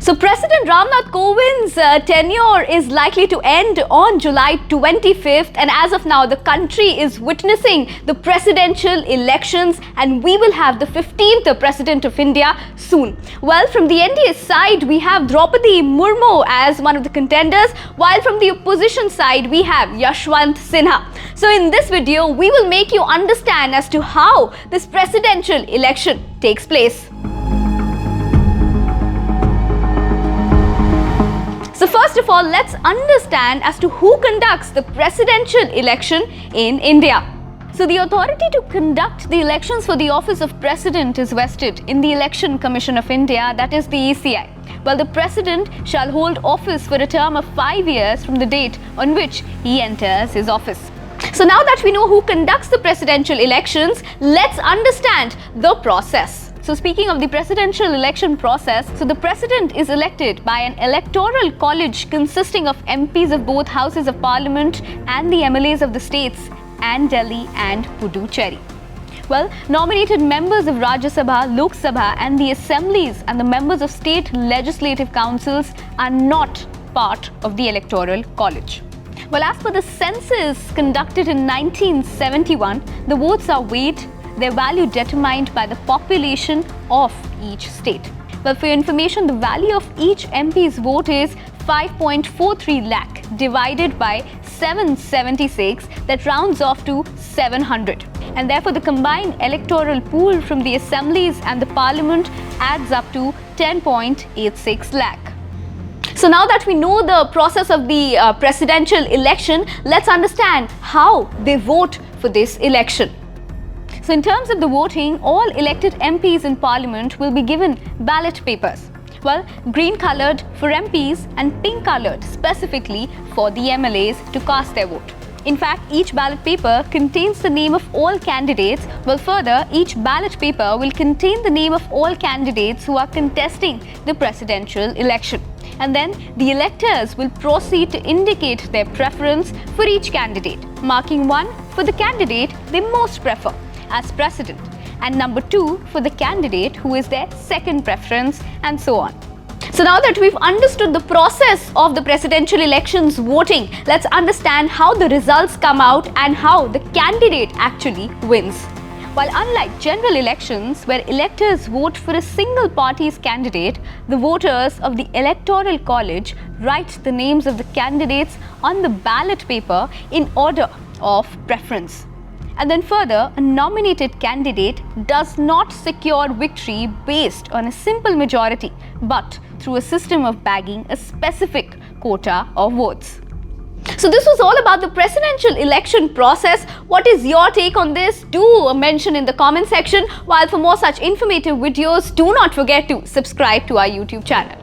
So President Ram Nath Kovind's tenure is likely to end on July 25th, and as of now the country is witnessing the presidential elections and we will have the 15th President of India soon. Well, from the NDA side we have Draupadi Murmu as one of the contenders, while from the opposition side we have Yashwant Sinha. So in this video we will make you understand as to how this presidential election takes place. So first of all, let's understand as to who conducts the presidential election in India. So the authority to conduct the elections for the office of president is vested in the Election Commission of India, that is the ECI. Well, the president shall hold office for a term of 5 years from the date on which he enters his office. So now that we know who conducts the presidential elections, let's understand the process. So speaking of the presidential election process, so the president is elected by an electoral college consisting of MPs of both houses of parliament and the MLAs of the states and Delhi and Puducherry. Well, nominated members of Rajya Sabha, Lok Sabha and the assemblies and the members of state legislative councils are not part of the electoral college. Well, as per the census conducted in 1971, the votes are weighed, their value determined by the population of each state. Well, for your information, the value of each MP's vote is 5.43 lakh divided by 776, that rounds off to 700. And therefore, the combined electoral pool from the assemblies and the parliament adds up to 10.86 lakh. So now that we know the process of the presidential election, let's understand how they vote for this election. So in terms of the voting, all elected MPs in Parliament will be given ballot papers. Well, green coloured for MPs and pink coloured specifically for the MLAs to cast their vote. In fact, each ballot paper contains the name of all candidates. Well, further, each ballot paper will contain the name of all candidates who are contesting the presidential election. And then the electors will proceed to indicate their preference for each candidate, marking 1 for the candidate they most prefer as president, and number 2 for the candidate who is their second preference, and so on. So now that we've understood the process of the presidential elections voting, let's understand how the results come out and how the candidate actually wins. While unlike general elections where electors vote for a single party's candidate, the voters of the Electoral College write the names of the candidates on the ballot paper in order of preference. And then further, a nominated candidate does not secure victory based on a simple majority, but through a system of bagging a specific quota of votes. So this was all about the presidential election process. What is your take on this? Do mention in the comment section. While for more such informative videos, do not forget to subscribe to our YouTube channel.